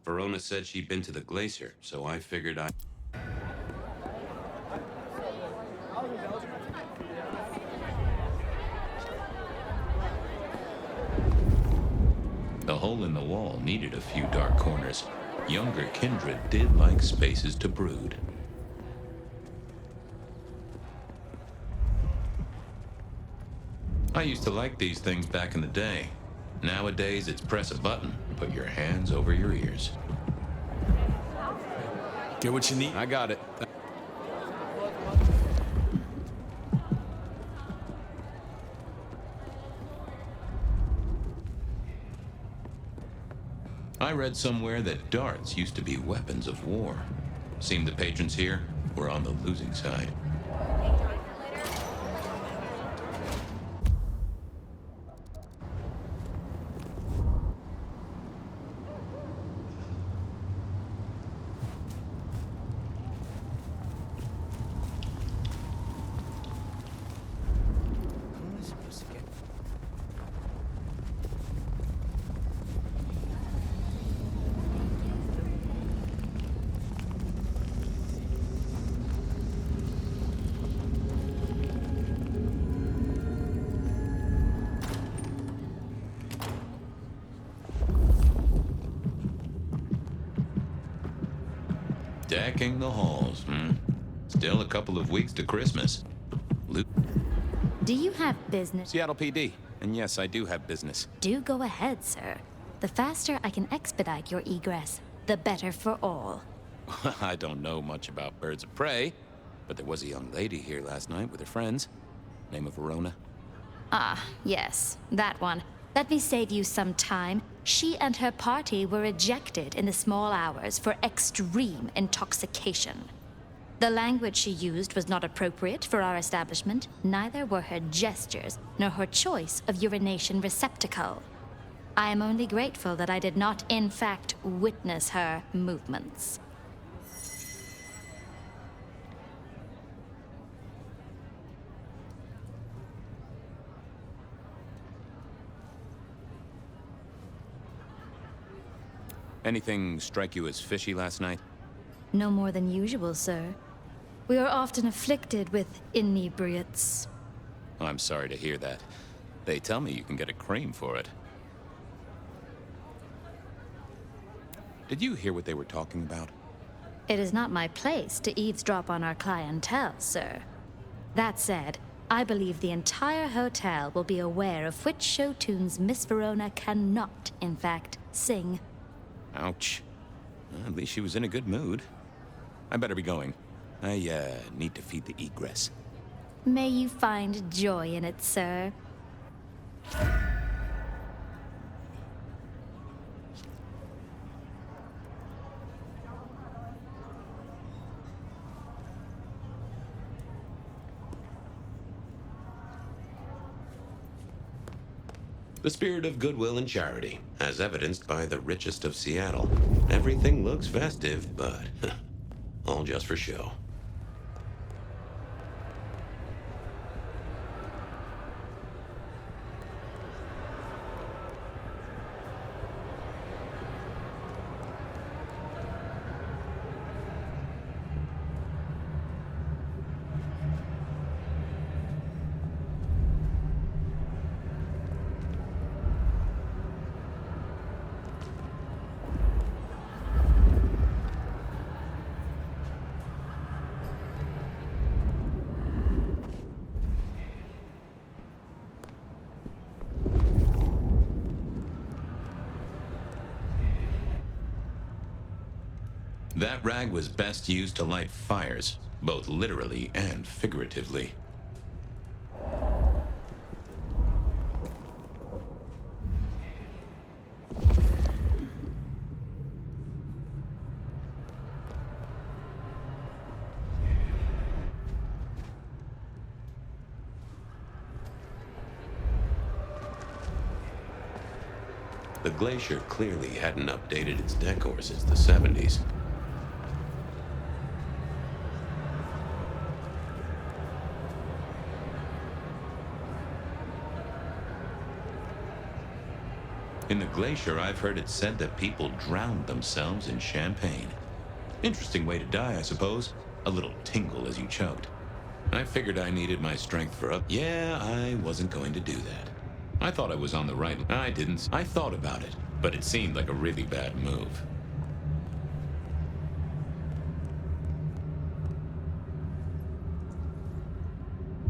Verona said she'd been to the glacier, so I figured I... The hole in the wall needed a few dark corners. Younger kindred did like spaces to brood. I used to like these things back in the day. Nowadays, it's press a button, put your hands over your ears. Get what you need? I got it. I read somewhere that darts used to be weapons of war. Seemed the patrons here were on the losing side. Decking the halls, Still a couple of weeks to Christmas. Do you have business? Seattle PD. And yes, I do have business. Do go ahead, sir. The faster I can expedite your egress, the better for all. I don't know much about birds of prey, but there was a young lady here last night with her friends. Name of Verona. Ah, yes, that one. Let me save you some time. She and her party were ejected in the small hours for extreme intoxication. The language she used was not appropriate for our establishment, neither were her gestures, nor her choice of urination receptacle. I am only grateful that I did not, in fact, witness her movements. Anything strike you as fishy last night? No more than usual, sir. We are often afflicted with inebriates. Oh, I'm sorry to hear that. They tell me you can get a cream for it. Did you hear what they were talking about? It is not my place to eavesdrop on our clientele, sir. That said, I believe the entire hotel will be aware of which show tunes Miss Verona cannot, in fact, sing. Ouch. Well, at least she was in a good mood. I better be going. I, need to feed the egress. May you find joy in it, sir. The spirit of goodwill and charity, as evidenced by the richest of Seattle. Everything looks festive, but all just for show. That rag was best used to light fires, both literally and figuratively. The glacier clearly hadn't updated its decor since the 70s. In the glacier, I've heard it said that people drowned themselves in champagne. Interesting way to die, I suppose. A little tingle as you choked. I figured I needed my strength for up. Yeah, I wasn't going to do that. I thought I was on the right. I didn't. I thought about it, but it seemed like a really bad move.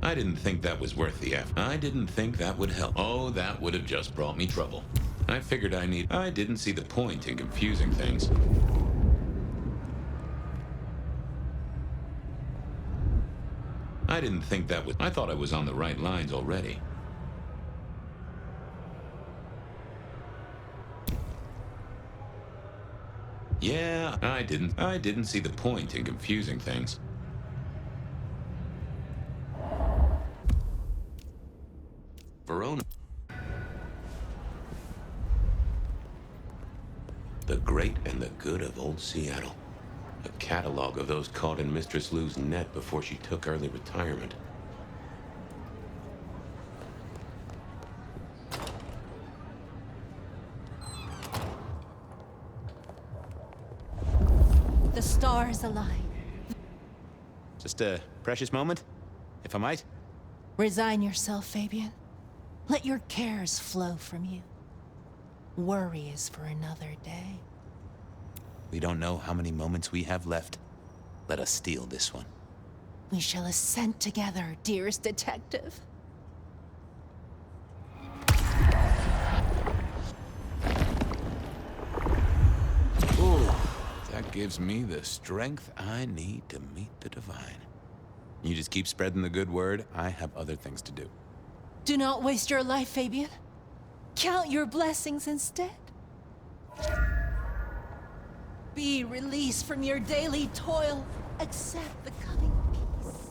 I didn't think that was worth the effort. I didn't think that would help. Oh, that would have just brought me trouble. I figured I didn't see the point in confusing things. I didn't think that was... I thought I was on the right lines already. Yeah, I didn't see the point in confusing things. Verona. The great and the good of old Seattle. A catalog of those caught in Mistress Lou's net before she took early retirement. The stars align. Just a precious moment, if I might. Resign yourself, Fabian. Let your cares flow from you. Worry is for another day. We don't know how many moments we have left. Let us steal this one. We shall ascend together, dearest detective. Ooh, that gives me the strength I need to meet the divine. You just keep spreading the good word. I have other things to do. Do not waste your life, Fabian. Count your blessings instead. Be released from your daily toil. Accept the coming peace.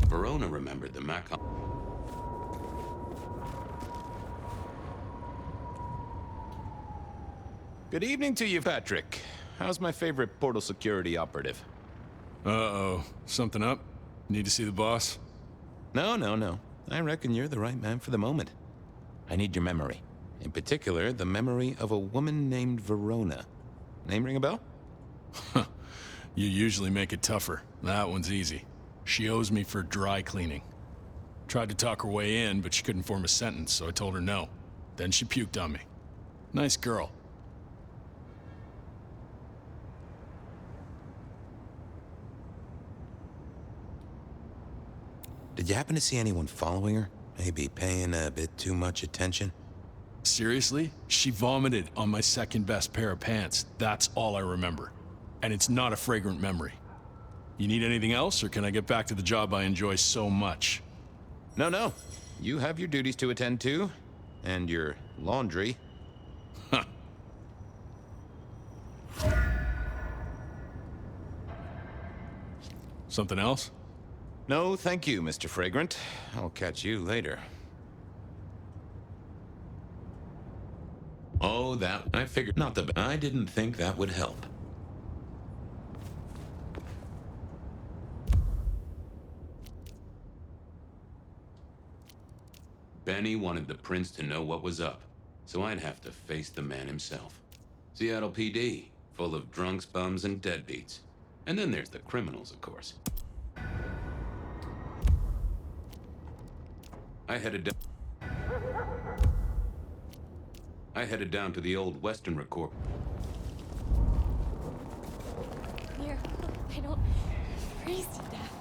Verona remembered the Macon. Good evening to you, Patrick. How's my favorite portal security operative? Uh-oh. Something up? Need to see the boss? No. I reckon you're the right man for the moment. I need your memory. In particular, the memory of a woman named Verona. Name ring a bell? You usually make it tougher. That one's easy. She owes me for dry cleaning. Tried to talk her way in, but she couldn't form a sentence, so I told her no. Then she puked on me. Nice girl. Did you happen to see anyone following her? Maybe paying a bit too much attention? Seriously? She vomited on my second best pair of pants. That's all I remember. And it's not a fragrant memory. You need anything else, or can I get back to the job I enjoy so much? No. You have your duties to attend to, and your laundry. Huh. Something else? No, thank you, Mr. Fragrant. I'll catch you later. Oh, that... I figured... Not the... I didn't think that would help. Benny wanted the prince to know what was up, so I'd have to face the man himself. Seattle PD, full of drunks, bums, and deadbeats. And then there's the criminals, of course. I headed down to the old Western record. Here, I don't freeze to death.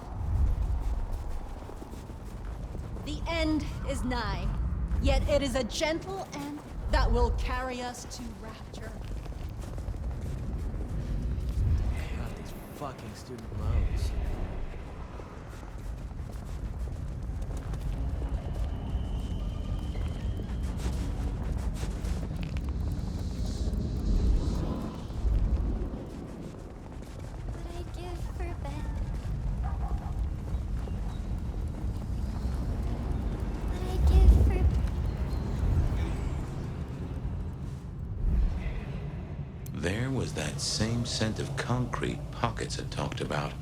The end is nigh, yet it is a gentle end that will carry us to rapture. God, these fucking student loans. What I'd give for Ben. What I'd give for... that same scent of concrete Pockets had talked about.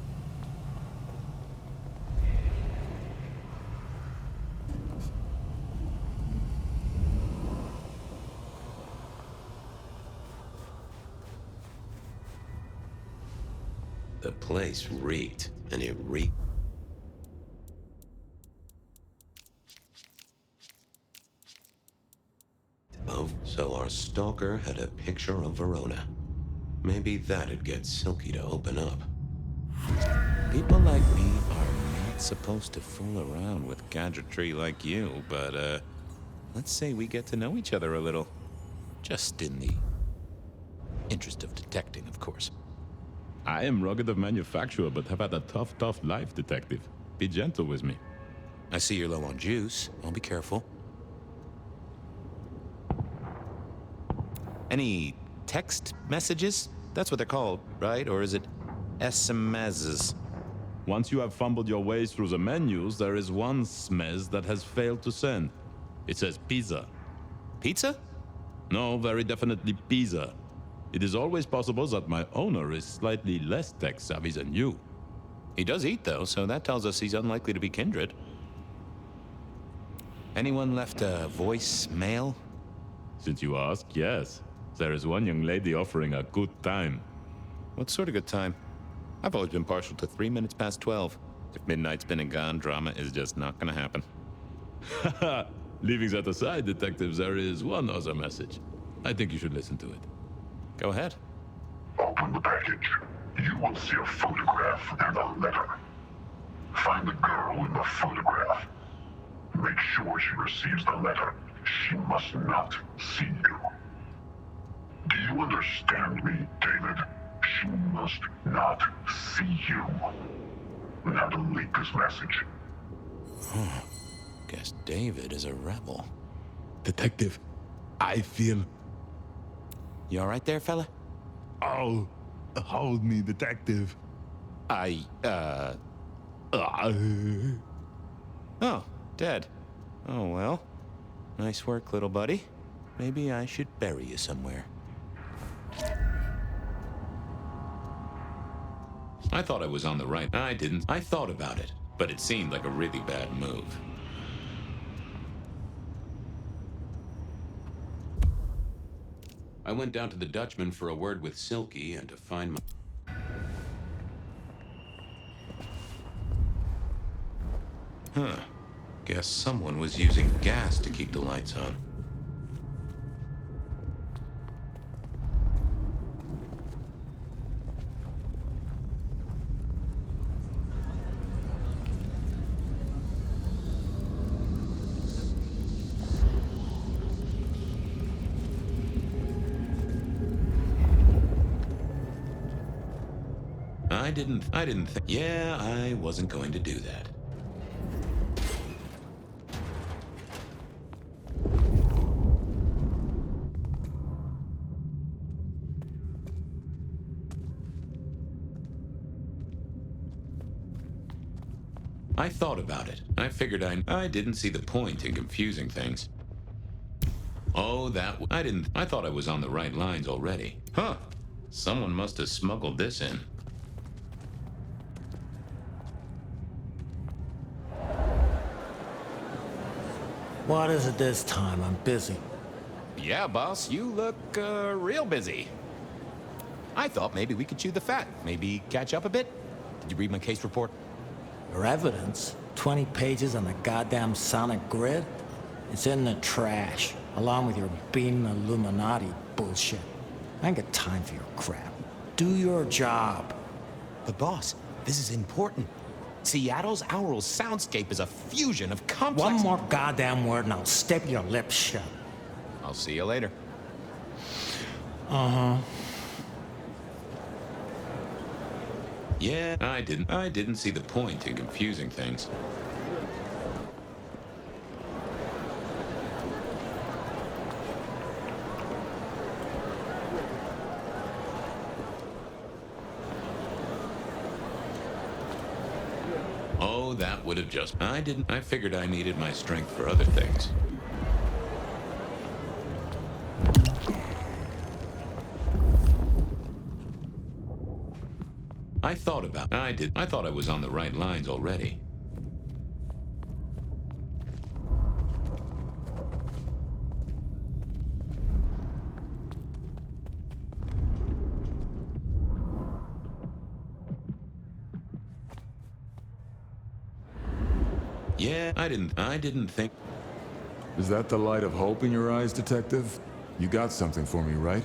The place reeked, and it reeked. Oh, so our stalker had a picture of Verona. Maybe that'd get Silky to open up. People like me are not supposed to fool around with gadgetry like you, but, let's say we get to know each other a little. Just in the interest of detecting, of course. I am rugged of manufacture, but have had a tough life, detective. Be gentle with me. I see you're low on juice. I'll be careful. Any text messages? That's what they're called, right? Or is it SMSs? Once you have fumbled your way through the menus, there is one smez that has failed to send. It says pizza. Pizza? No, very definitely pizza. It is always possible that my owner is slightly less tech-savvy than you. He does eat, though, so that tells us he's unlikely to be kindred. Anyone left a voicemail? Since you ask, yes. There is one young lady offering a good time. What sort of good time? I've always been partial to 3 minutes past 12. If midnight's been and gone, drama is just not gonna happen. Haha, leaving that aside, detective, there is one other message. I think you should listen to it. Go ahead. Open the package. You will see a photograph and a letter. Find the girl in the photograph. Make sure she receives the letter. She must not see you. Do you understand me, David? She must not see you. Now delete this message. Guess David is a rebel. Detective, I feel... You all right there, fella? Oh, hold me, detective. Oh, dead. Oh, well. Nice work, little buddy. Maybe I should bury you somewhere. I thought I was on the right. I didn't. I thought about it, but it seemed like a really bad move. I went down to the Dutchman for a word with Silky and to find my... Huh. Guess someone was using gas to keep the lights on. I didn't think... Yeah, I wasn't going to do that. I thought about it. I figured I didn't see the point in confusing things. Oh, I thought I was on the right lines already. Huh. Someone must have smuggled this in. What is it this time? I'm busy. Yeah, boss, you look, real busy. I thought maybe we could chew the fat. Maybe catch up a bit. Did you read my case report? Your evidence? 20 pages on the goddamn sonic grid? It's in the trash, along with your beam Illuminati bullshit. I ain't got time for your crap. Do your job. But boss, this is important. Seattle's aural soundscape is a fusion of complex... One more goddamn word and I'll step your lips shut. I'll see you later. Uh-huh. Yeah, I didn't see the point in confusing things. Oh, that would have just... I figured I needed my strength for other things. I thought I was on the right lines already. Yeah, I didn't think. Is that the light of hope in your eyes, Detective? You got something for me, right?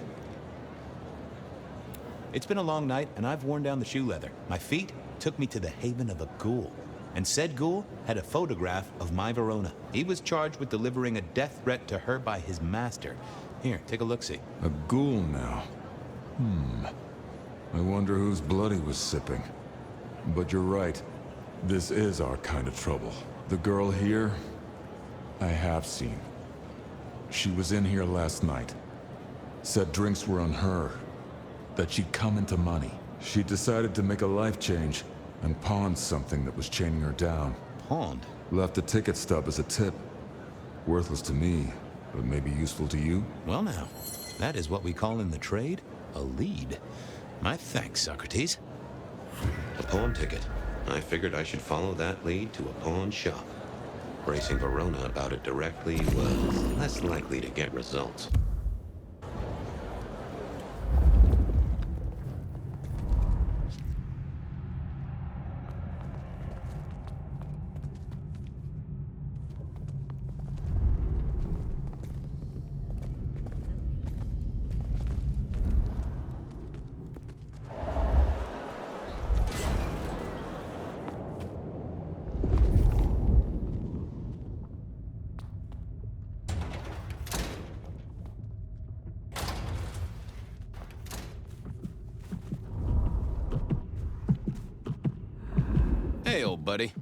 It's been a long night, and I've worn down the shoe leather. My feet took me to the haven of a ghoul. And said ghoul had a photograph of my Verona. He was charged with delivering a death threat to her by his master. Here, take a look-see. A ghoul now. I wonder whose blood he was sipping. But you're right. This is our kind of trouble. The girl here, I have seen. She was in here last night. Said drinks were on her. That she'd come into money. She decided to make a life change and pawned something that was chaining her down. Pawned? Left a ticket stub as a tip. Worthless to me, but maybe useful to you? Well now, that is what we call in the trade a lead. My thanks, Socrates. A pawn ticket. I figured I should follow that lead to a pawn shop. Bracing Verona about it directly was less likely to get results. Hey, old buddy.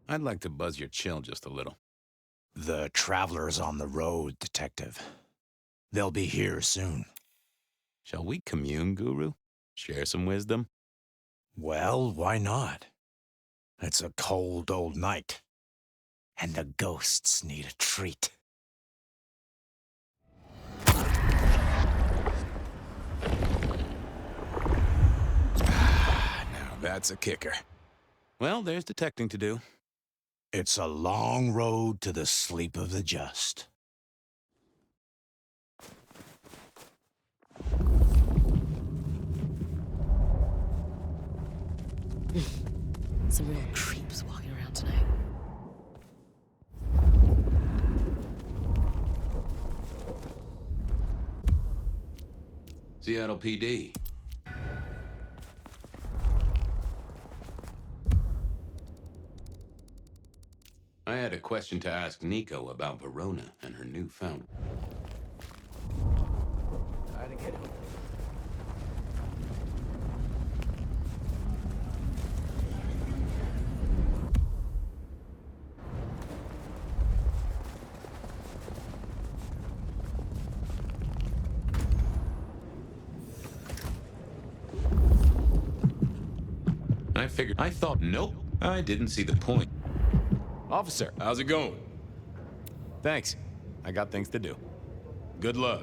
I'd like to buzz your chill just a little. The traveler's on the road, Detective. They'll be here soon. Shall we commune, Guru? Share some wisdom? Well, why not? It's a cold old night, and the ghosts need a treat. Now that's a kicker. Well, there's detecting to do. It's a long road to the sleep of the just. Some real creeps walking around tonight. Seattle PD. I had a question to ask Nico about Verona and her newfound. Try to get home. I thought, nope, I didn't see the point. Officer, how's it going? Thanks. I got things to do. Good luck.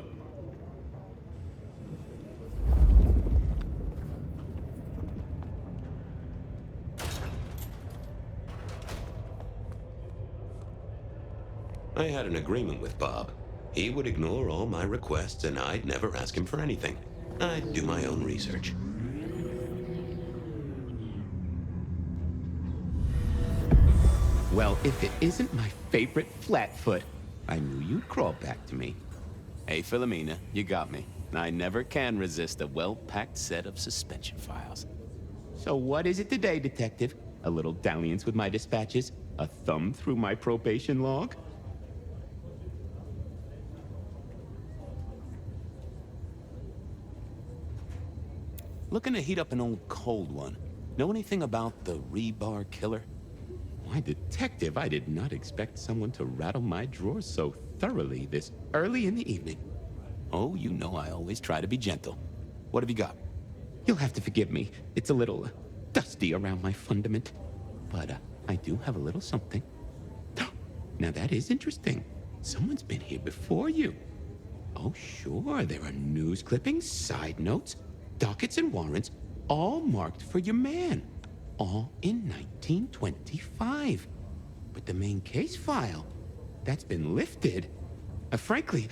I had an agreement with Bob. He would ignore all my requests and I'd never ask him for anything. I'd do my own research. Well, if it isn't my favorite Flatfoot, I knew you'd crawl back to me. Hey, Philomena, you got me. I never can resist a well-packed set of suspension files. So what is it today, Detective? A little dalliance with my dispatches? A thumb through my probation log? Looking to heat up an old cold one. Know anything about the rebar killer? Why, Detective, I did not expect someone to rattle my drawers so thoroughly this early in the evening. Oh, you know I always try to be gentle. What have you got? You'll have to forgive me. It's a little dusty around my fundament. But I do have a little something. Now that is interesting. Someone's been here before you. Oh, sure, there are news clippings, side notes, dockets and warrants, all marked for your man. All in 1925. But the main case file, that's been lifted. Frankly,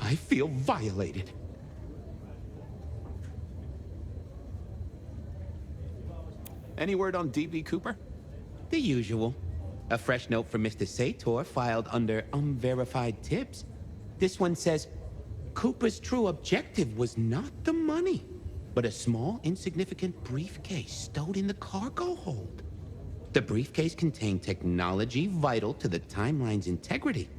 I feel violated. Any word on D.B. Cooper? The usual. A fresh note from Mr. Sator filed under unverified tips. This one says, Cooper's true objective was not the money, but a small, insignificant briefcase stowed in the cargo hold. The briefcase contained technology vital to the timeline's integrity.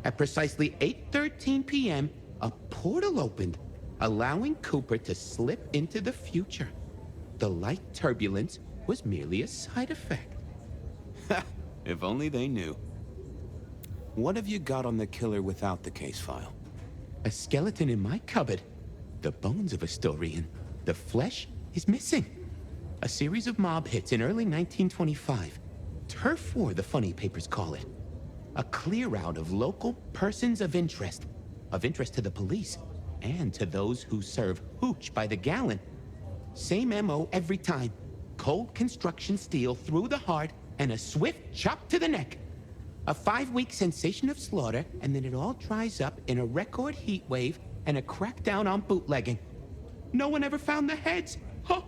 At precisely 8:13 p.m., a portal opened, allowing Cooper to slip into the future. The light turbulence was merely a side effect. If only they knew. What have you got on the killer without the case file? A skeleton in my cupboard. The bones of a Storian. The flesh is missing. A series of mob hits in early 1925. Turf war, the funny papers call it. A clear out of local persons of interest to the police, and to those who serve hooch by the gallon. Same MO every time. Cold construction steel through the heart and a swift chop to the neck. A 5-week sensation of slaughter, and then it all dries up in a record heat wave and a crackdown on bootlegging. No one ever found the heads. Huh?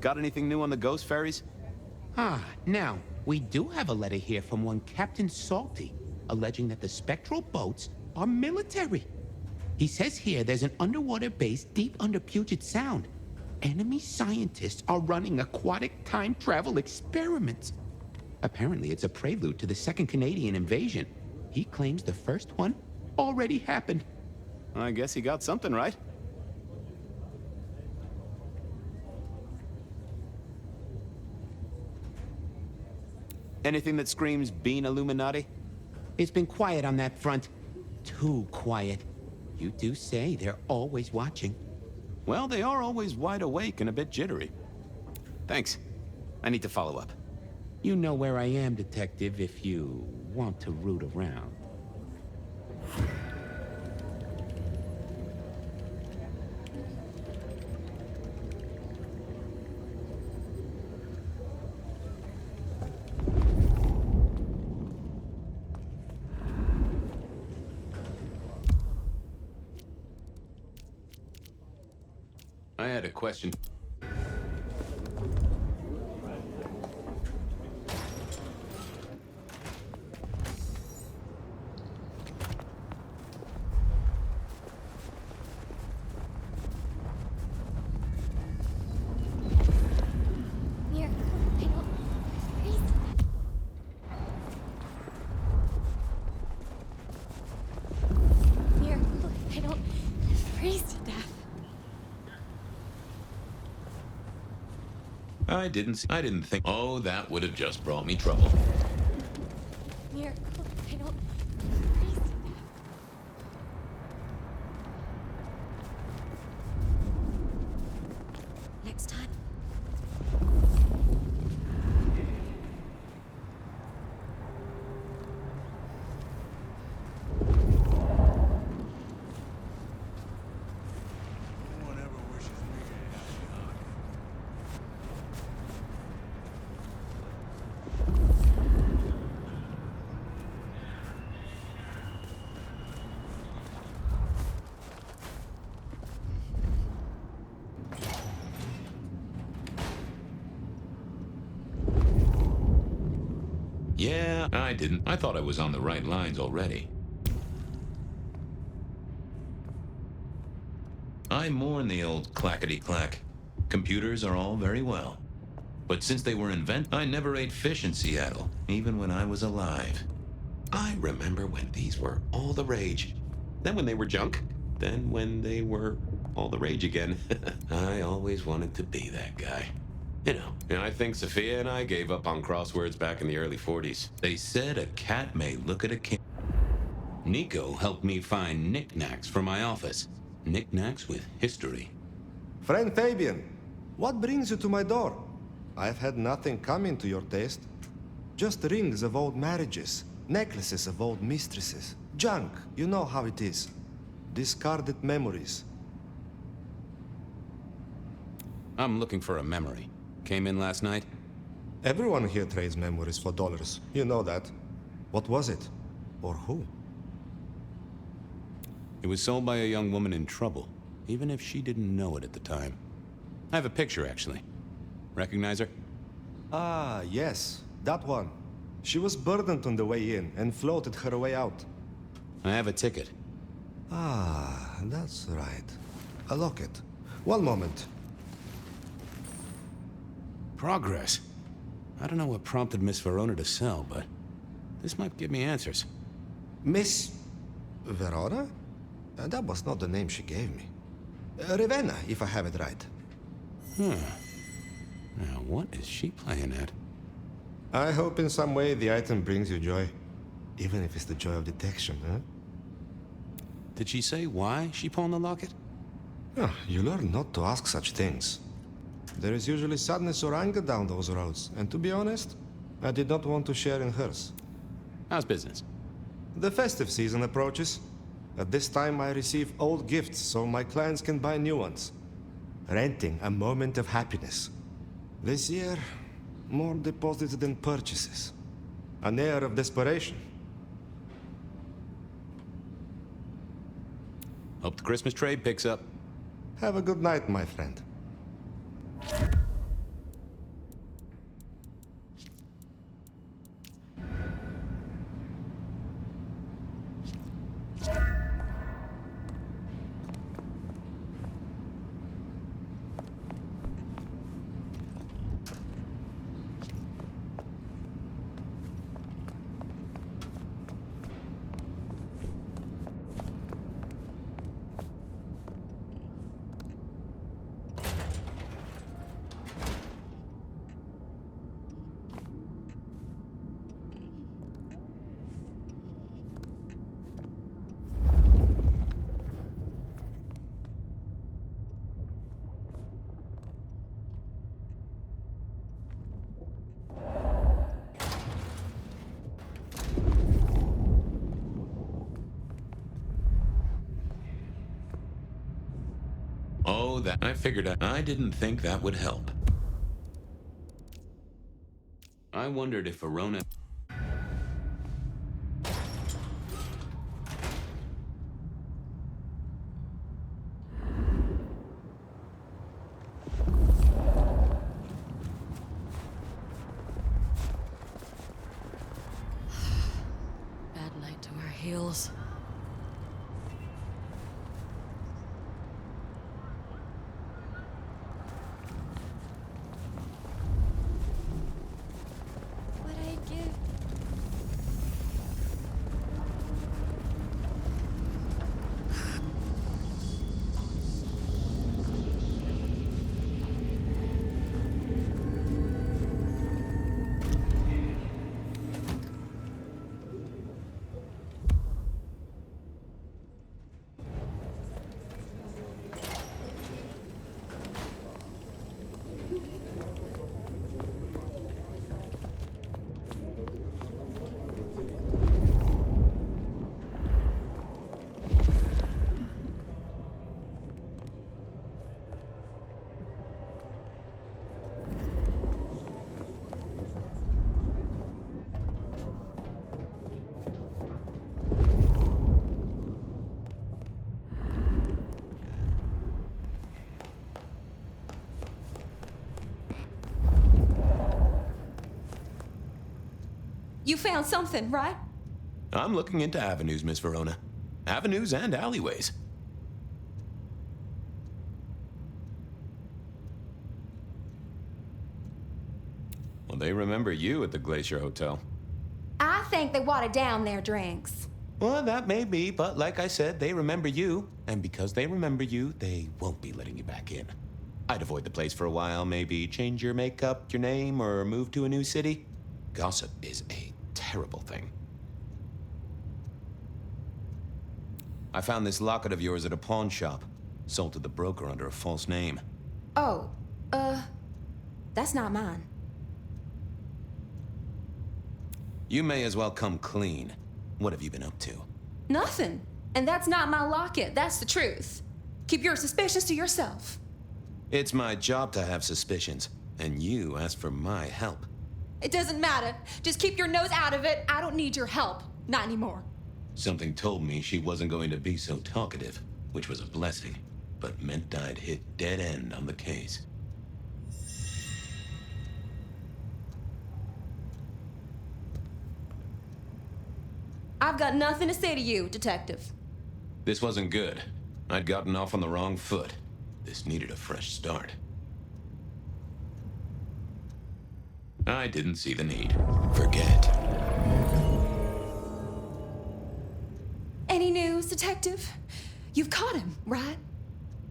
Got anything new on the ghost ferries? Now, we do have a letter here from one Captain Salty, alleging that the spectral boats are military. He says here there's an underwater base deep under Puget Sound. Enemy scientists are running aquatic time travel experiments. Apparently it's a prelude to the Second Canadian invasion. He claims the first one already happened. I guess he got something right. Anything that screams Bean Illuminati? It's been quiet on that front. Too quiet. You do say they're always watching. Well, they are always wide awake and a bit jittery. Thanks. I need to follow up. You know where I am, Detective, if you want to root around. I had a question. Mir, I don't freeze. Mir, I don't freeze to death. I didn't think. Oh, that would have just brought me trouble. Mir, I don't freeze to death. Next time. Yeah, I didn't. I thought I was on the right lines already. I mourn the old clackety-clack. Computers are all very well. But since they were invented, I never ate fish in Seattle, even when I was alive. I remember when these were all the rage. Then when they were junk. Then when they were all the rage again. I always wanted to be that guy. You know, and I think Sophia and I gave up on crosswords back in the early 40s. They said a cat may look at a king. Nico helped me find knickknacks for my office. Knickknacks with history. Friend Fabian, what brings you to my door? I've had nothing coming to your taste. Just rings of old marriages, necklaces of old mistresses. Junk, you know how it is. Discarded memories. I'm looking for a memory. Came in last night? Everyone here trades memories for dollars. You know that. What was it? Or who? It was sold by a young woman in trouble, even if she didn't know it at the time. I have a picture, actually. Recognize her? Ah, yes. That one. She was burdened on the way in and floated her way out. I have a ticket. Ah, that's right. A locket. One moment. Progress. I don't know what prompted Miss Verona to sell, but this might give me answers. Miss Verona? That was not the name she gave me. Ravenna, if I have it right. Now, what is she playing at? I hope in some way the item brings you joy. Even if it's the joy of detection, huh? Did she say why she pawned the locket? Oh, you learn not to ask such things. There is usually sadness or anger down those roads, and to be honest, I did not want to share in hers. How's business? The festive season approaches. At this time, I receive old gifts so my clients can buy new ones. Renting a moment of happiness. This year, more deposits than purchases. An air of desperation. Hope the Christmas trade picks up. Have a good night, my friend. Oh, that I figured I didn't think that would help. I wondered if Verona... Bad night to our heels. What I give? You found something, right? I'm looking into avenues, Miss Verona. Avenues and alleyways. Well, they remember you at the Glacier Hotel. I think they watered down their drinks. Well, that may be, but like I said, they remember you. And because they remember you, they won't be letting you back in. I'd avoid the place for a while, maybe change your makeup, your name, or move to a new city. Gossip is a terrible thing. I found this locket of yours at a pawn shop. Sold to the broker under a false name. Oh, that's not mine. You may as well come clean. What have you been up to? Nothing. And that's not my locket, that's the truth. Keep your suspicions to yourself. It's my job to have suspicions, and you asked for my help. It doesn't matter. Just keep your nose out of it. I don't need your help. Not anymore. Something told me she wasn't going to be so talkative, which was a blessing, but meant I'd hit dead end on the case. I've got nothing to say to you, Detective. This wasn't good. I'd gotten off on the wrong foot. This needed a fresh start. I didn't see the need. Forget. Any news, Detective? You've caught him, right?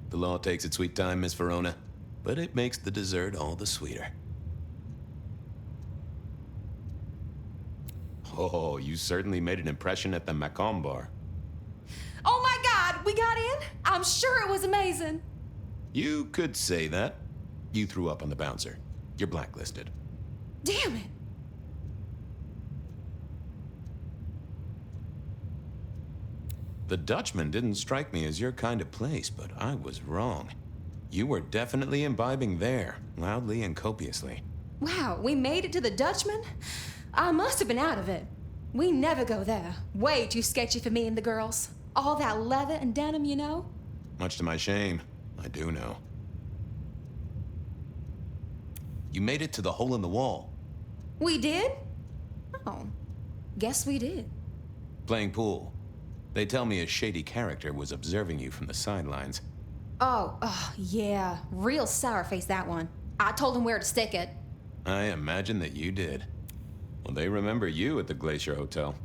The law takes its sweet time, Miss Verona, but it makes the dessert all the sweeter. Oh, you certainly made an impression at the Macomb bar. Oh my God, we got in? I'm sure it was amazing. You could say that. You threw up on the bouncer. You're blacklisted. Damn it. The Dutchman didn't strike me as your kind of place, but I was wrong. You were definitely imbibing there, loudly and copiously. Wow, we made it to the Dutchman? I must have been out of it. We never go there. Way too sketchy for me and the girls. All that leather and denim, you know? Much to my shame, I do know. You made it to the hole in the wall. We did? Oh, guess we did. Playing pool. They tell me a shady character was observing you from the sidelines. Oh, yeah. Real sour face, that one. I told him where to stick it. I imagine that you did. Well, they remember you at the Glacier Hotel.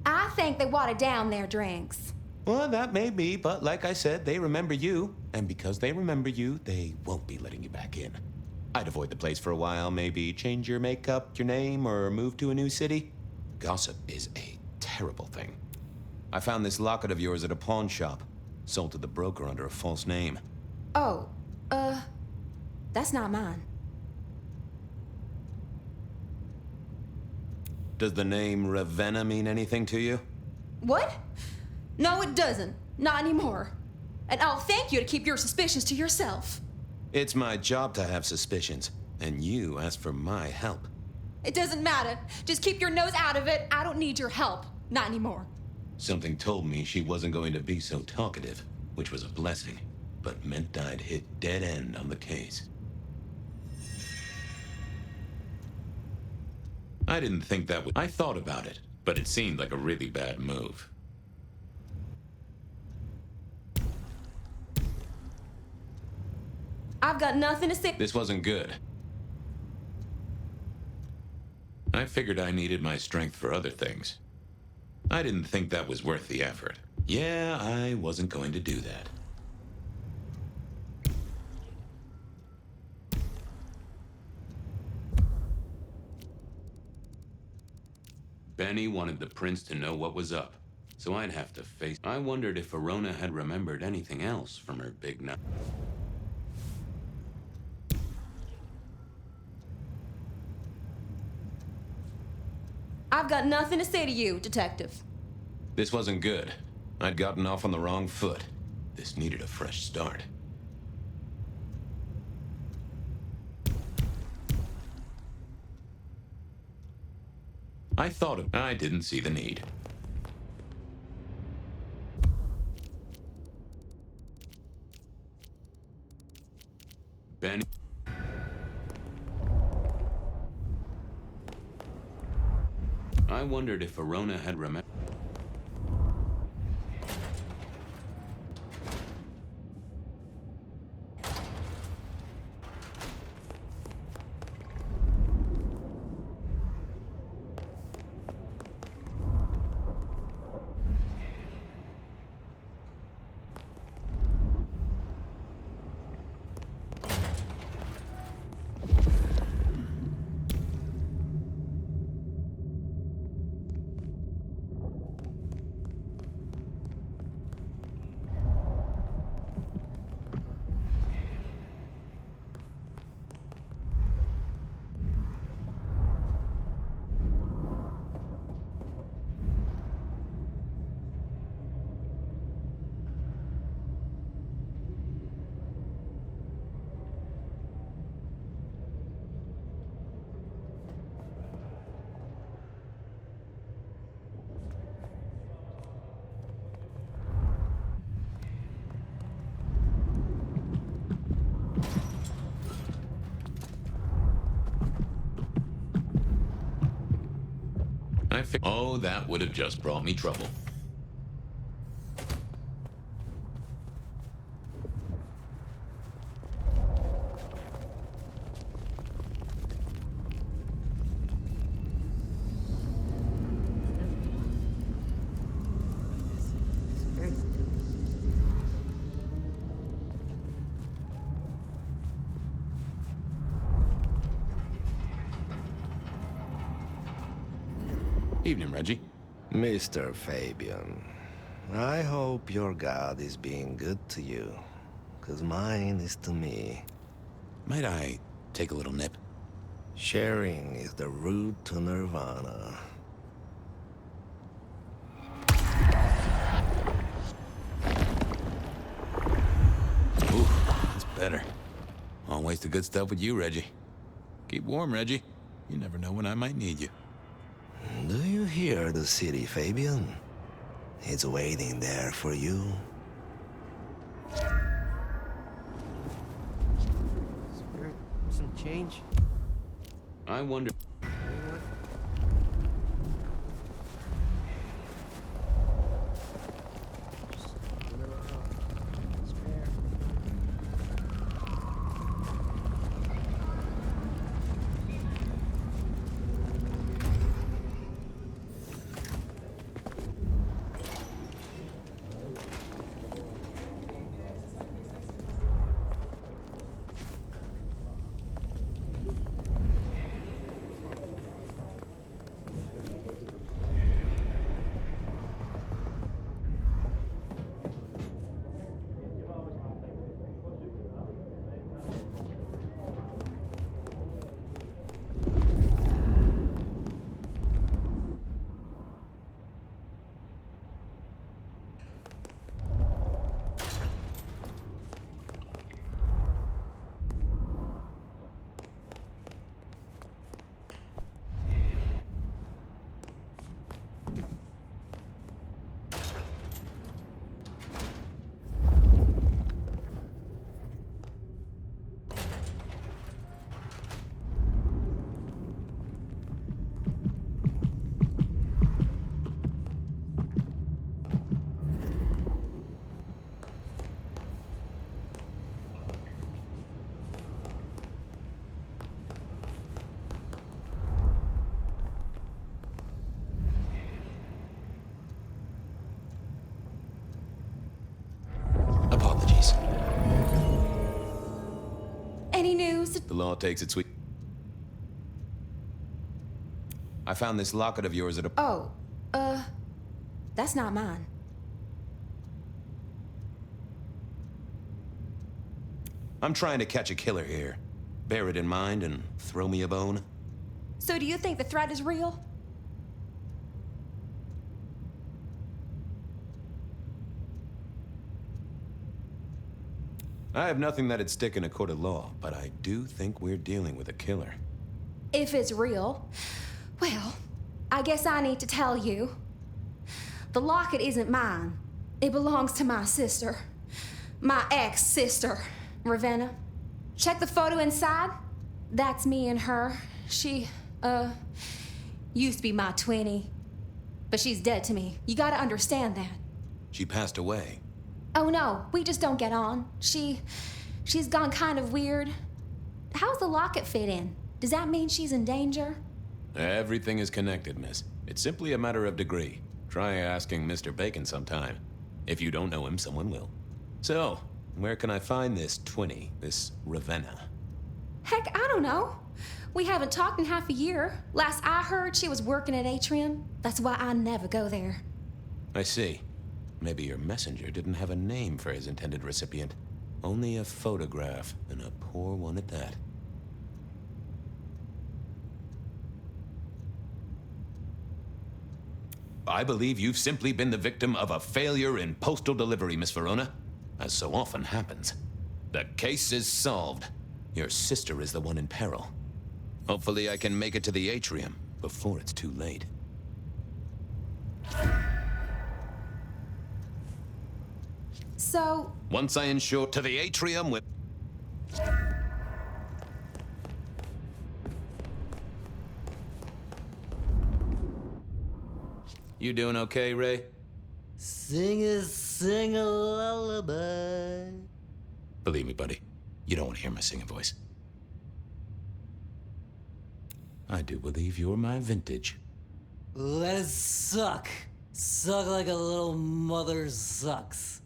I think they watered down their drinks. Well, that may be, but like I said, they remember you. And because they remember you, they won't be letting you back in. I'd avoid the place for a while, maybe change your makeup, your name, or move to a new city. Gossip is a terrible thing. I found this locket of yours at a pawn shop, sold to the broker under a false name. Oh, that's not mine. Does the name Ravenna mean anything to you? What? No, it doesn't. Not anymore. And I'll thank you to keep your suspicions to yourself. It's my job to have suspicions, and you asked for my help. It doesn't matter. Just keep your nose out of it. I don't need your help. Not anymore. Something told me she wasn't going to be so talkative, which was a blessing, but meant I'd hit dead end on the case. I didn't think that would... I thought about it, but it seemed like a really bad move. I've got nothing to say. This wasn't good. I figured I needed my strength for other things. I didn't think that was worth the effort. Yeah, I wasn't going to do that. Benny wanted the prince to know what was up, so I'd have to face... I wondered if Verona had remembered anything else from her big night. I've got nothing to say to you, Detective. This wasn't good. I'd gotten off on the wrong foot. This needed a fresh start. I didn't see the need. Benny. I wondered if Verona had remembered. Oh, that would have just brought me trouble. Evening, Reggie. Mr. Fabian, I hope your God is being good to you, 'cause mine is to me. Might I take a little nip? Sharing is the route to nirvana. Ooh, that's better. Always the good stuff with you, Reggie. Keep warm, Reggie. You never know when I might need you. Do you hear the city, Fabian? It's waiting there for you. Spirit, some change? I wonder... Apologies. Any news? The law takes its sweet... I found this locket of yours at a... Oh, that's not mine. I'm trying to catch a killer here. Bear it in mind and throw me a bone. So do you think the threat is real? I have nothing that'd stick in a court of law, but I do think we're dealing with a killer. If it's real, well, I guess I need to tell you. The locket isn't mine. It belongs to my sister. My ex-sister, Ravenna. Check the photo inside. That's me and her. She, used to be my twinnie. But she's dead to me. You gotta understand that. She passed away. Oh no, we just don't get on. She's gone kind of weird. How's the locket fit in? Does that mean she's in danger? Everything is connected, miss. It's simply a matter of degree. Try asking Mr. Bacon sometime. If you don't know him, someone will. So, where can I find this twinnie, this Ravenna? Heck, I don't know. We haven't talked in half a year. Last I heard, she was working at Atrium. That's why I never go there. I see. Maybe your messenger didn't have a name for his intended recipient. Only a photograph, and a poor one at that. I believe you've simply been the victim of a failure in postal delivery, Miss Verona. As so often happens. The case is solved. Your sister is the one in peril. Hopefully I can make it to the Atrium before it's too late. So... Once I ensure to the Atrium with... You doing okay, Ray? Sing a lullaby. Believe me, buddy, you don't want to hear my singing voice. I do believe you're my vintage. Let it suck. Suck like a little mother sucks.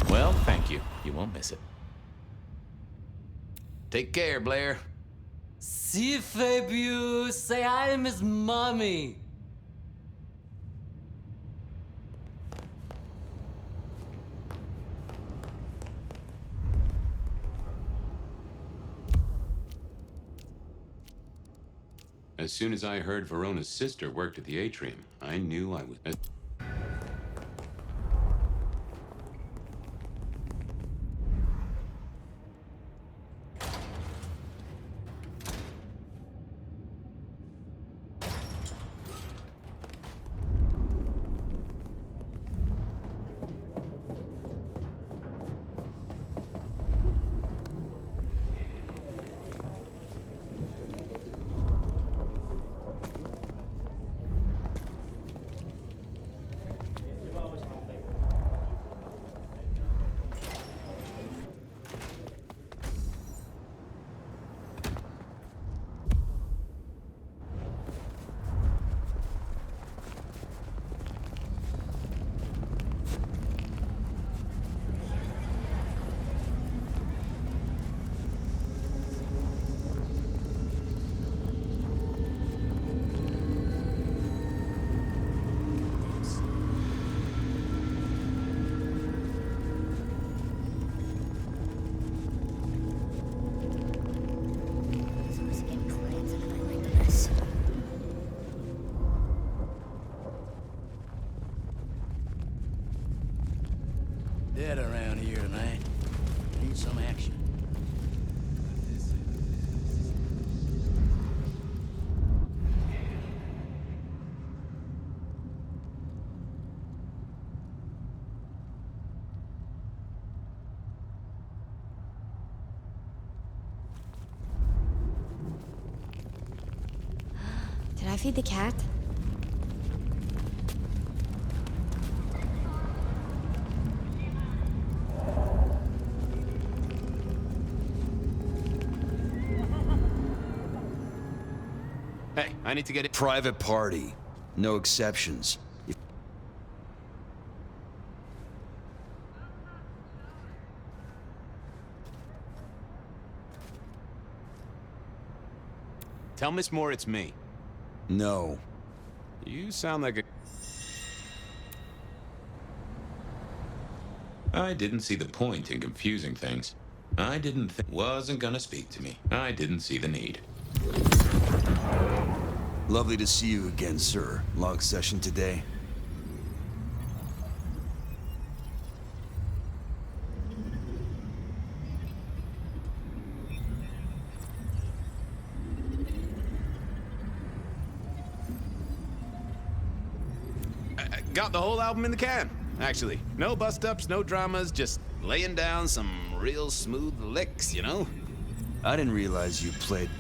Well, thank you. You won't miss it. Take care, Blair. See you, Fabio. Say hi to Miss Mommy. As soon as I heard Verona's sister worked at the atrium, I knew I was... Dead around here tonight. Need some action. Did I feed the cat? Hey, I need to get it. Private party. No exceptions. Tell Miss Moore it's me. No. You sound like a... I didn't see the point in confusing things. I didn't think... wasn't gonna speak to me. I didn't see the need. Lovely to see you again, sir. Long session today. Got the whole album in the can, actually. No bust-ups, no dramas, just laying down some real smooth licks, you know? I didn't realize you played...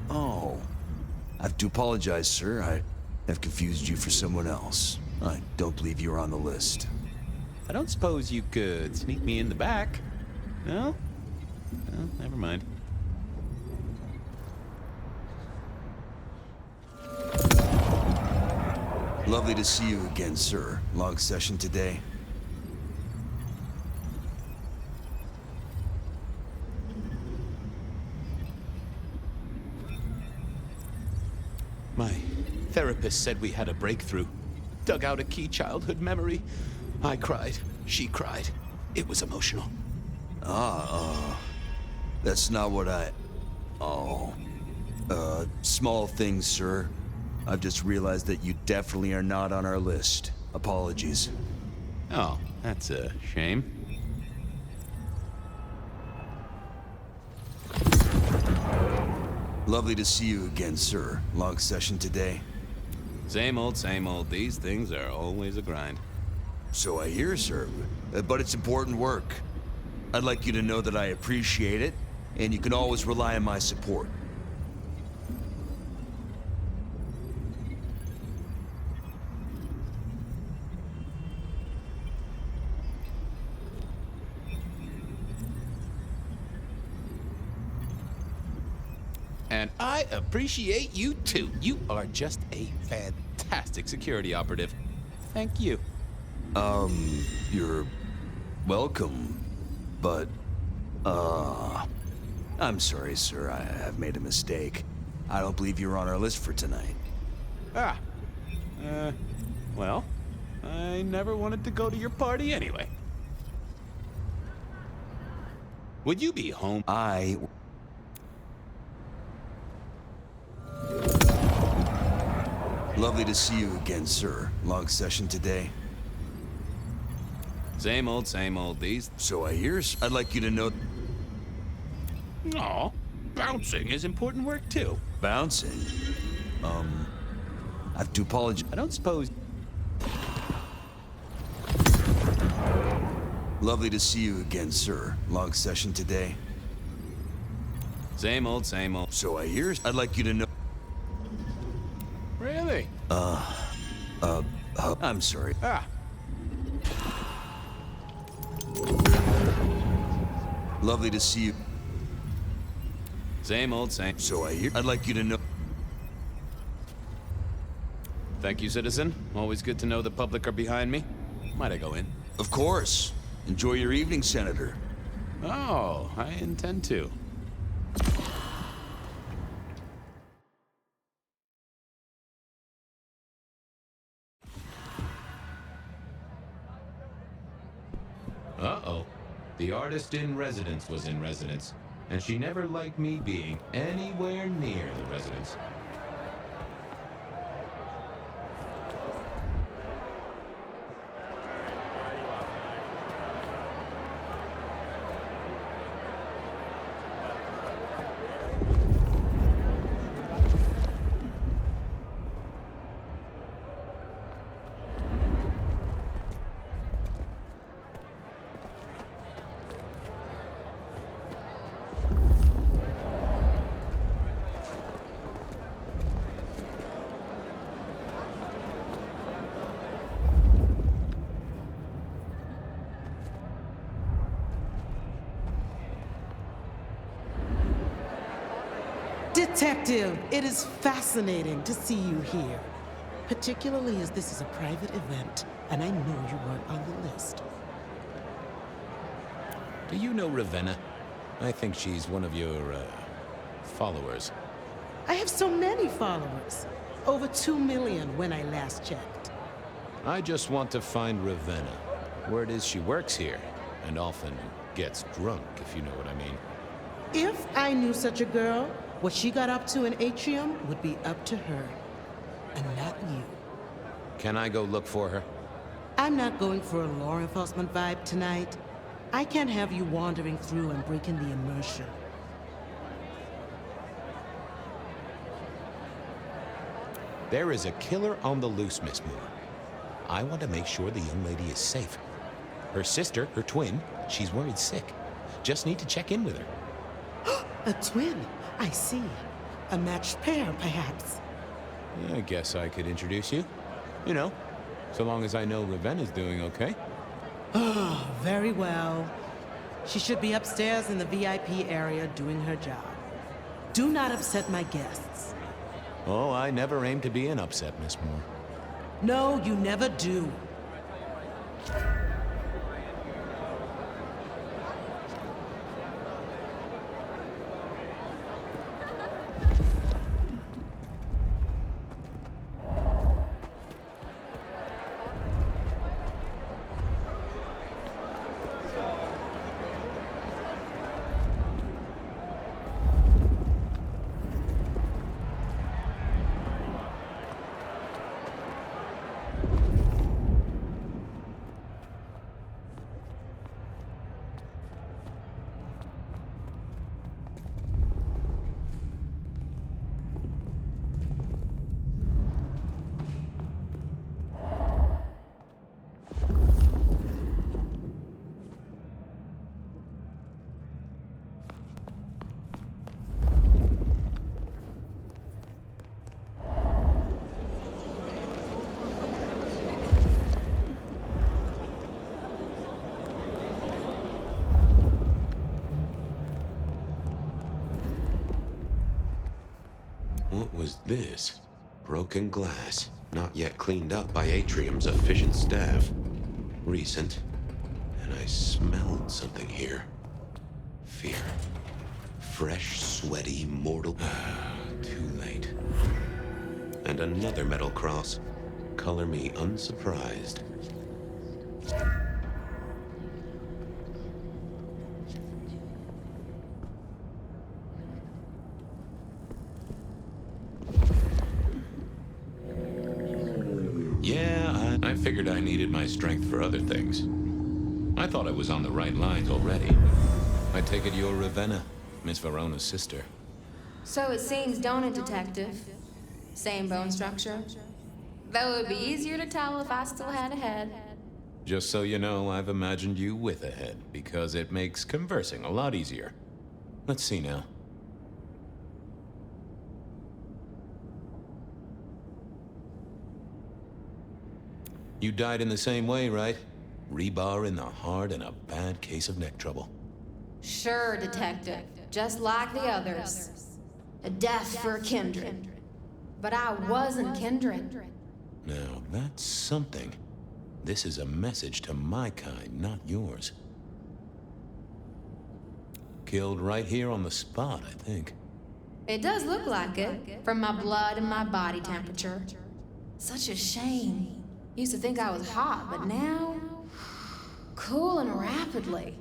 Oh. I have to apologize, sir. I have confused you for someone else. I don't believe you were on the list. I don't suppose you could sneak me in the back? No? No, never mind. Lovely to see you again, sir. Long session today. My therapist said we had a breakthrough. Dug out a key childhood memory. I cried. She cried. It was emotional. That's not what I... Oh. Small things, sir. I've just realized that you definitely are not on our list. Apologies. Oh, that's a shame. Lovely to see you again, sir. Long session today. Same old, same old. These things are always a grind. So I hear, sir. But it's important work. I'd like you to know that I appreciate it, and you can always rely on my support. And I appreciate you too. You are just a fantastic security operative. Thank you. You're welcome, but, I'm sorry, sir. I've made a mistake. I don't believe you're on our list for tonight. Well, I never wanted to go to your party anyway. Would you be home? Lovely to see you again, sir. Long session today? Same old, these. So I hear. I'd like you to know... Aw, bouncing is important work too. Bouncing? I have to apologize. I don't suppose... Lovely to see you again, sir. Long session today? Same old. So I hear. I'd like you to know... Really? I'm sorry. Lovely to see you. Same old. So I hear. I'd like you to know... Thank you, citizen. Always good to know the public are behind me. Might I go in? Of course. Enjoy your evening, Senator. Oh, I intend to. Uh-oh. The artist in residence was in residence, and she never liked me being anywhere near the residence. Detective, it is fascinating to see you here, particularly as this is a private event, and I know you weren't on the list. Do you know Ravenna? I think she's one of your, followers. I have so many followers. Over 2 million when I last checked. I just want to find Ravenna. Word is she works here, and often gets drunk, if you know what I mean. If I knew such a girl, what she got up to in Atrium would be up to her, and not you. Can I go look for her? I'm not going for a law enforcement vibe tonight. I can't have you wandering through and breaking the immersion. There is a killer on the loose, Miss Moore. I want to make sure the young lady is safe. Her sister, her twin, she's worried sick. Just need to check in with her. A twin? I see. A matched pair, perhaps. I guess I could introduce you. You know, so long as I know Ravenna's doing okay. Oh, very well. She should be upstairs in the VIP area doing her job. Do not upset my guests. Oh, I never aim to be an upset, Miss Moore. No, you never do. What was this? Broken glass, not yet cleaned up by Atrium's efficient staff. Recent. And I smelled something here. Fear. Fresh, sweaty, mortal... Too late. And another metal cross. Color me unsurprised. Yeah, I figured I needed my strength for other things. I thought I was on the right lines already. I take it you're Ravenna, Miss Verona's sister. So it seems, don't it, Detective? Same bone structure? Though it would be easier to tell if I still had a head. Just so you know, I've imagined you with a head, because it makes conversing a lot easier. Let's see now. You died in the same way, right? Rebar in the heart and a bad case of neck trouble. Sure, Detective. Just like the others. A death for a kindred. But I wasn't kindred. Now, that's something. This is a message to my kind, not yours. Killed right here on the spot, I think. It does look like it, from my blood and my body temperature. Such a shame. Used to think I was hot, but now... cooling rapidly.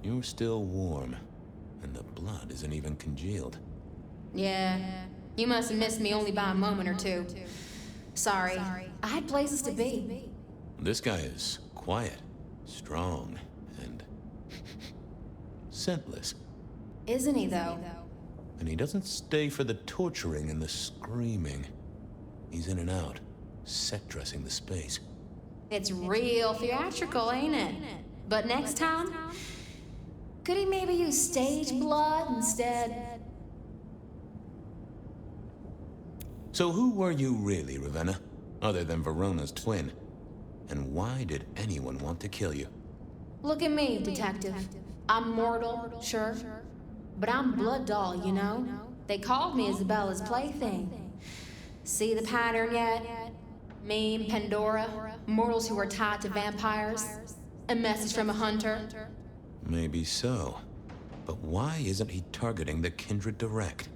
You're still warm, and the blood isn't even congealed. Yeah, you must have missed me only by a moment or two. Sorry, I had places to be. This guy is quiet, strong, and scentless. Isn't he, though? And he doesn't stay for the torturing and the screaming. He's in and out, set dressing the space. It's real theatrical, ain't it? But next time, could he maybe use stage blood instead? So who were you really, Ravenna? Other than Verona's twin? And why did anyone want to kill you? Look at me, Detective. I'm mortal, sure. But I'm blood doll, you know? They called me Isabella's plaything. See the pattern yet? Me and Pandora, mortals who are tied to vampires. A message from a hunter. Maybe so. But why isn't he targeting the kindred direct?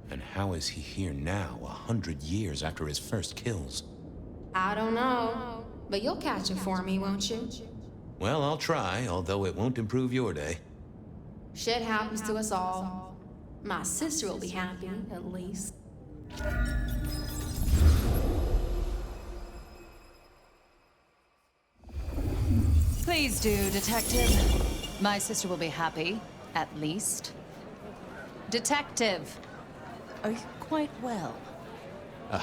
And how is he here now, 100 years after his first kills? I don't know. But you'll catch him for me, won't you? Well, I'll try, although it won't improve your day. Shit happens to us all. My sister will be happy, at least. Please do, Detective. My sister will be happy, at least. Detective, are you quite well?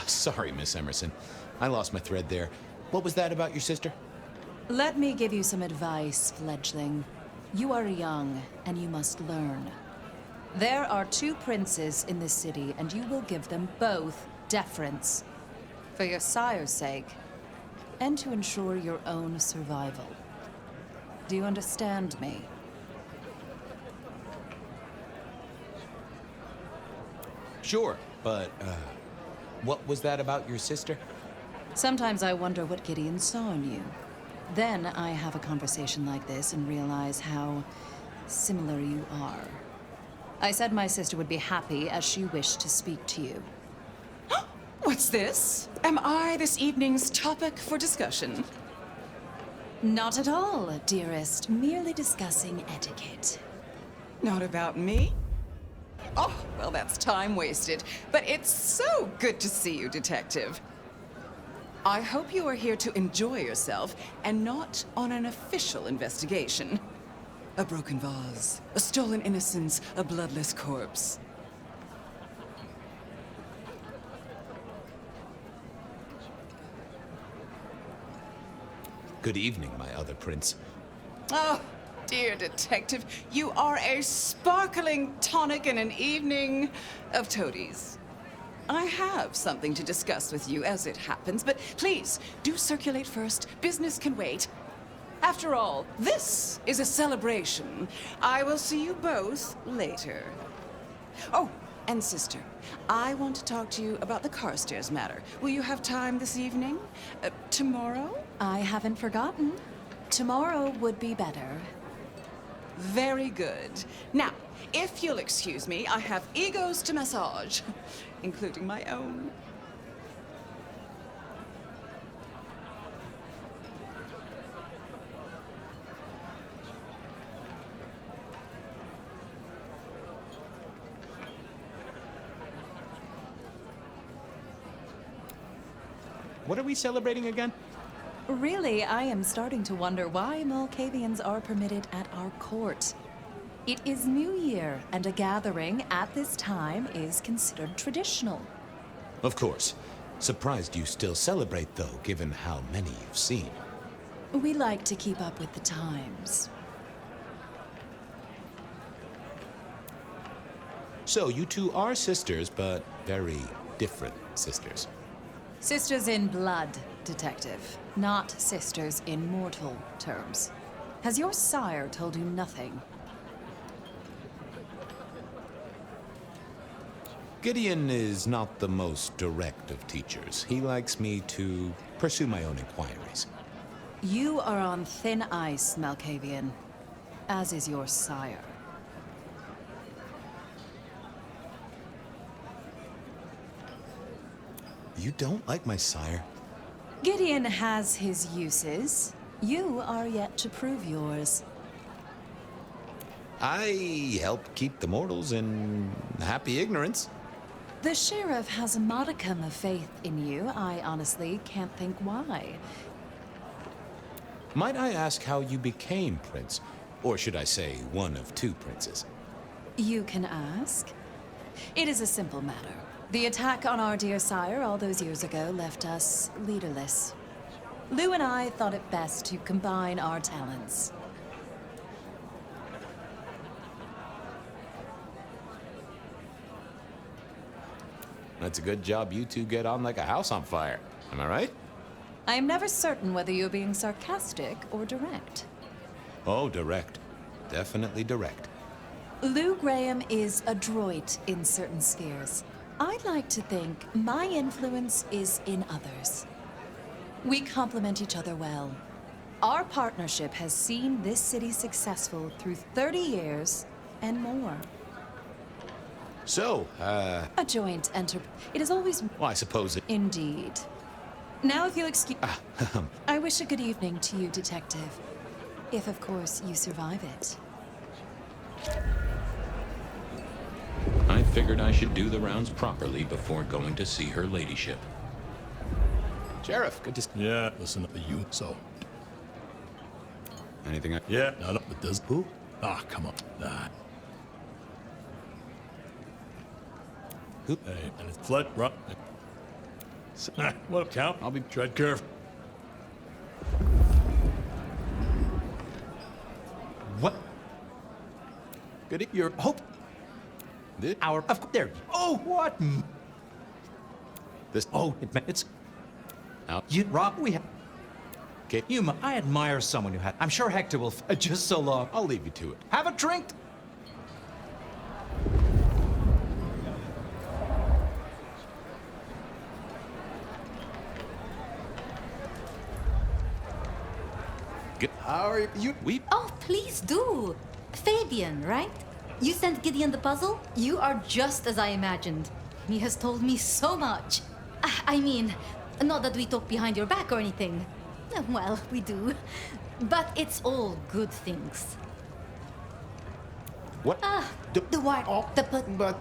Sorry, Miss Emerson. I lost my thread there. What was that about your sister? Let me give you some advice, fledgling. You are young, and you must learn. There are 2 princes in this city, and you will give them both deference. For your sire's sake, and to ensure your own survival. Do you understand me? Sure, but, what was that about your sister? Sometimes I wonder what Gideon saw in you. Then I have a conversation like this and realize how similar you are. I said my sister would be happy as she wished to speak to you. What's this? Am I this evening's topic for discussion? Not at all, dearest. Merely discussing etiquette. Not about me? Oh, well, that's time wasted. But it's so good to see you, Detective. I hope you are here to enjoy yourself and not on an official investigation. A broken vase, a stolen innocence, a bloodless corpse. Good evening, my other prince. Oh, dear Detective, you are a sparkling tonic in an evening of toadies. I have something to discuss with you as it happens, but please, do circulate first. Business can wait. After all, this is a celebration. I will see you both later. Oh, and sister, I want to talk to you about the Carstairs matter. Will you have time this evening? Tomorrow? I haven't forgotten. Tomorrow would be better. Very good. Now, if you'll excuse me, I have egos to massage, including my own. What are we celebrating again? Really, I am starting to wonder why Malkavians are permitted at our court. It is New Year, and a gathering at this time is considered traditional. Of course. Surprised you still celebrate, though, given how many you've seen. We like to keep up with the times. So, you two are sisters, but very different sisters. Sisters in blood, Detective. Not sisters in mortal terms. Has your sire told you nothing? Gideon is not the most direct of teachers. He likes me to pursue my own inquiries. You are on thin ice, Malkavian. As is your sire. You don't like my sire? Gideon has his uses. You are yet to prove yours. I help keep the mortals in happy ignorance. The sheriff has a modicum of faith in you. I honestly can't think why. Might I ask how you became prince? Or should I say, one of two princes? You can ask. It is a simple matter. The attack on our dear sire all those years ago left us leaderless. Lou and I thought it best to combine our talents. That's a good job you two get on like a house on fire. Am I right? I am never certain whether you're being sarcastic or direct. Oh, direct. Definitely direct. Lou Graham is adroit in certain spheres. I'd like to think my influence is in others. We complement each other well. Our partnership has seen this city successful through 30 years and more. So, A joint It is always... Well, I suppose it... Indeed. Now, if you'll excuse... I wish a good evening to you, Detective. If, of course, you survive it. I figured I should do the rounds properly before going to see her ladyship. Sheriff, good to... Yeah, listen to you, so... Anything I... Yeah, no, but does... Who? Ah, come on. Nah. Who? Hey, and it's flood, run. What up, Count? I'll be tread careful. What? Good. Your hope. Our of there. Oh, what? This. Oh, it's. Out. You, Rob, we have. Okay. You, I admire someone who had. I'm sure Hector will. Just so long. I'll leave you to it. Have a drink. How are you? Oh, please do. Fabian, right? You sent Gideon the puzzle? You are just as I imagined. He has told me so much. I mean, not that we talk behind your back or anything. Well, we do. But it's all good things. What? The what? But